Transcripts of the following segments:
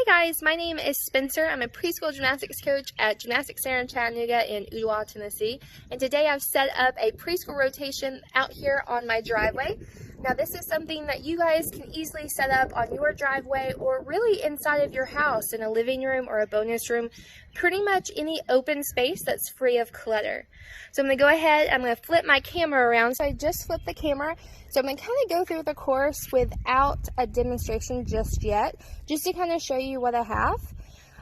guys, my name is Spencer. I'm a preschool gymnastics coach at Gymnastics Center in Chattanooga in Ooltewah, Tennessee. And today I've set up a preschool rotation out here on my driveway. Now this is something that you guys can easily set up on your driveway or really inside of your house in a living room or a bonus room. Pretty much any open space that's free of clutter. So I'm going to go ahead, I'm going to flip my camera around. So I just flipped the camera. So I'm going to kind of go through the course without a demonstration just yet, just to kind of show you what I have.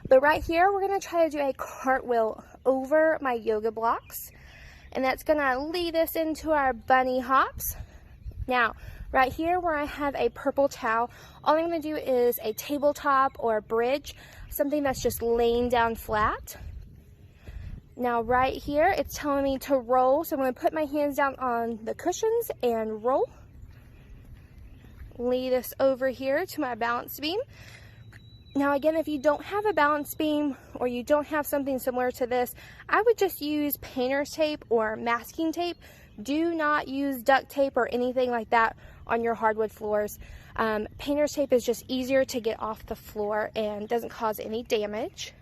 But right here, we're going to try to do a cartwheel over my yoga blocks. And that's going to lead us into our bunny hops. Now, right here where I have a purple towel, all I'm going to do is a tabletop or a bridge, something that's just laying down flat. Now right here, it's telling me to roll, so I'm going to put my hands down on the cushions and roll. Lead us over here to my balance beam. Now again, if you don't have a balance beam or you don't have something similar to this, I would just use painter's tape or masking tape. Do not use duct tape or anything like that on your hardwood floors. Painter's tape is just easier to get off the floor and doesn't cause any damage.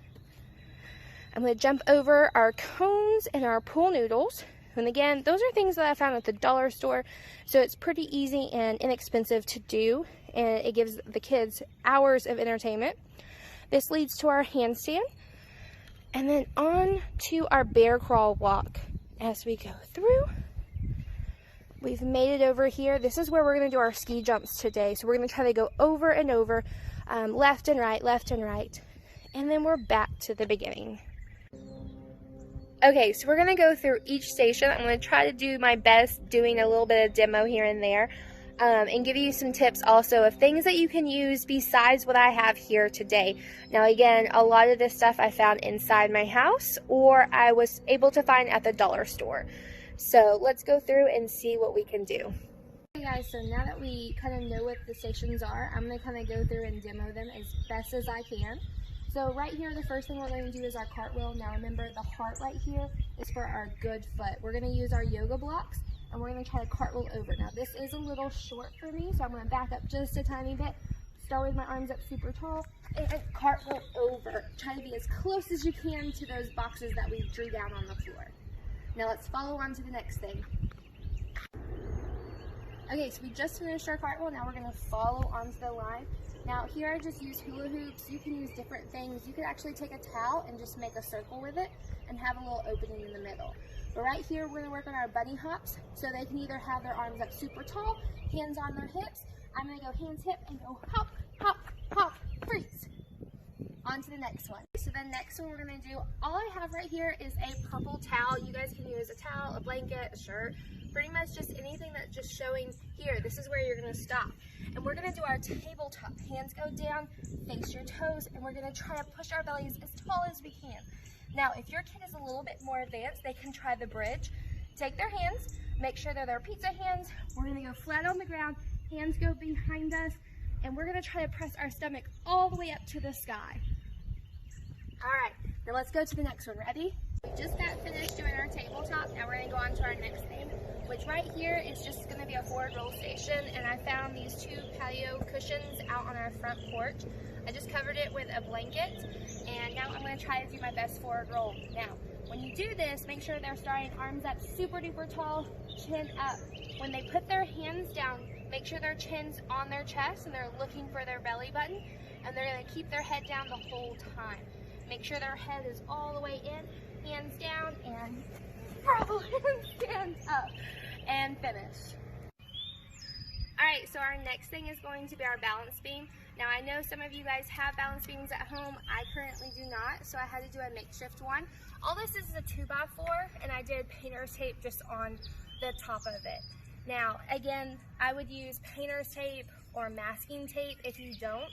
I'm going to jump over our cones and our pool noodles. And again, those are things that I found at the dollar store, so it's pretty easy and inexpensive to do, and it gives the kids hours of entertainment. This leads to our handstand, and then on to our bear crawl walk. As we go through, we've made it over here. This is where we're going to do our ski jumps today. So we're going to try to go over and over, left and right, and then we're back to the beginning. Okay, so we're going to go through each station. I'm going to try to do my best doing a little bit of demo here and there, and give you some tips also of things that you can use besides what I have here today. Now again, a lot of this stuff I found inside my house or I was able to find at the dollar store. So let's go through and see what we can do. Okay guys, so now that we kind of know what the stations are, I'm going to kind of go through and demo them as best as I can. So right here, the first thing we're going to do is our cartwheel. Now remember, the heart right here is for our good foot. We're going to use our yoga blocks, and we're going to try to cartwheel over. Now this is a little short for me, so I'm going to back up just a tiny bit. Start with my arms up super tall, and cartwheel over. Try to be as close as you can to those boxes that we drew down on the floor. Now let's follow on to the next thing. Okay, so we just finished our cartwheel. Now we're going to follow onto the line. Now here I just use hula hoops. You can use different things. You could actually take a towel and just make a circle with it and have a little opening in the middle. But right here we're going to work on our bunny hops, so they can either have their arms up super tall, hands on their hips. I'm going to go hands hip and go hop, hop, hop, freeze. On to the next one. So the next one we're going to do, all I have right here is a purple towel. You guys can use a towel, a blanket, a shirt, pretty much just anything that's just showing here. This is where you're going to stop. And we're going to do our tabletop. Hands go down, face your toes, and we're going to try to push our bellies as tall as we can. Now, if your kid is a little bit more advanced, they can try the bridge. Take their hands, make sure they're their pizza hands. We're going to go flat on the ground, hands go behind us, and we're going to try to press our stomach all the way up to the sky. All right, now let's go to the next one. Ready? We just got finished doing our tabletop. Now we're going to go on to our next thing, which right here is just going to be a forward roll station. And I found these two patio cushions out on our front porch. I just covered it with a blanket, and now I'm going to try to do my best forward roll. Now, when you do this, make sure they're starting arms up super duper tall, chin up. When they put their hands down, make sure their chin's on their chest and they're looking for their belly button, and they're going to keep their head down the whole time. Make sure their head is all the way in, hands down, and roll and stand up, and finish. Alright, so our next thing is going to be our balance beam. Now I know some of you guys have balance beams at home. I currently do not, so I had to do a makeshift one. All this is a 2x4, and I did painter's tape just on the top of it. Now, again, I would use painter's tape or masking tape if you don't.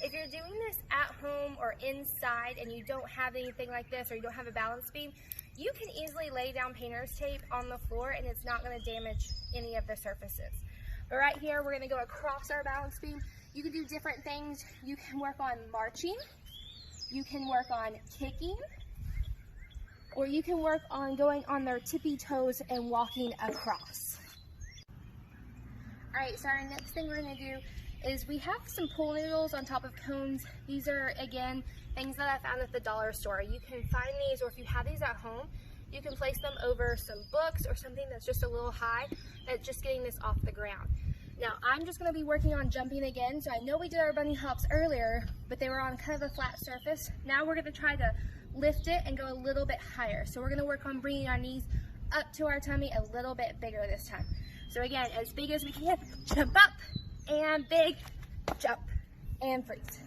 If you're doing this at home or inside and you don't have anything like this or you don't have a balance beam, you can easily lay down painter's tape on the floor and it's not going to damage any of the surfaces. But right here, we're going to go across our balance beam. You can do different things. You can work on marching, you can work on kicking, or you can work on going on their tippy toes and walking across. Alright, so our next thing we're going to do is we have some pool noodles on top of cones. These are, again, things that I found at the dollar store. You can find these, or if you have these at home, you can place them over some books or something that's just a little high, that's just getting this off the ground. Now, I'm just going to be working on jumping again. So I know we did our bunny hops earlier, but they were on kind of a flat surface. Now we're going to try to lift it and go a little bit higher. So we're going to work on bringing our knees up to our tummy a little bit bigger this time. So again, as big as we can, jump up and big, jump and freeze.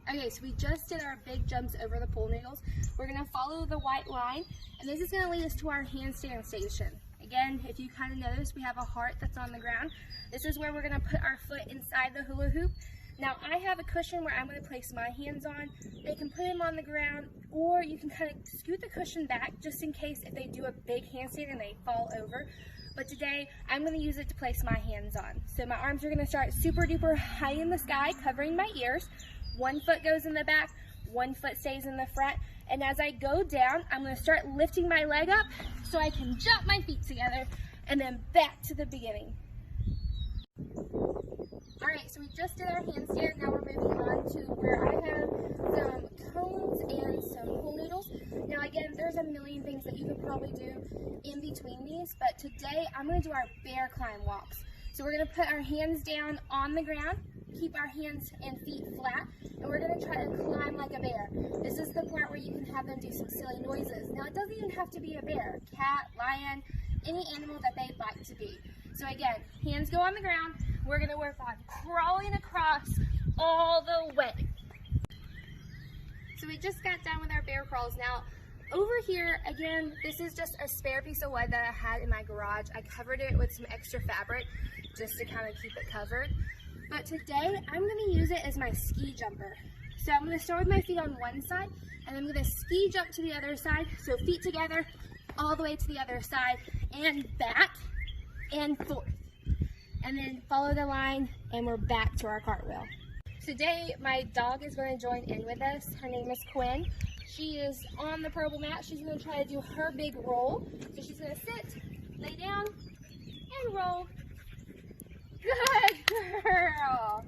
Okay, so we just did our big jumps over the pool noodles. We're going to follow the white line, and this is going to lead us to our handstand station. Again, if you kind of notice, we have a heart that's on the ground. This is where we're going to put our foot inside the hula hoop. Now, I have a cushion where I'm going to place my hands on. They can put them on the ground, or you can kind of scoot the cushion back just in case if they do a big handstand and they fall over. But today, I'm going to use it to place my hands on. So my arms are going to start super duper high in the sky, covering my ears. One foot goes in the back, one foot stays in the front. And as I go down, I'm going to start lifting my leg up so I can jump my feet together and then back to the beginning. Alright, so we just did our handstand. Now we're moving on to where I have some cones and some pool noodles. Now again, there's a million things that you could probably do in between these, but today I'm going to do our bear climb walks. So we're going to put our hands down on the ground, keep our hands and feet flat, and we're going to try to climb like a bear. This is the part where you can have them do some silly noises. Now it doesn't even have to be a bear, cat, lion, any animal that they'd like to be. So again, hands go on the ground. We're going to work on crawling across all the way. So we just got done with our bear crawls. Now over here, again, this is just a spare piece of wood that I had in my garage. I covered it with some extra fabric just to kind of keep it covered. But today, I'm going to use it as my ski jumper. So I'm going to start with my feet on one side, and I'm going to ski jump to the other side. So feet together, all the way to the other side, and back, and forth. And then follow the line, and we're back to our cartwheel. Today, my dog is going to join in with us. Her name is Quinn. She is on the purple mat. She's going to try to do her big roll. So she's going to sit, lay down, and roll. Good girl.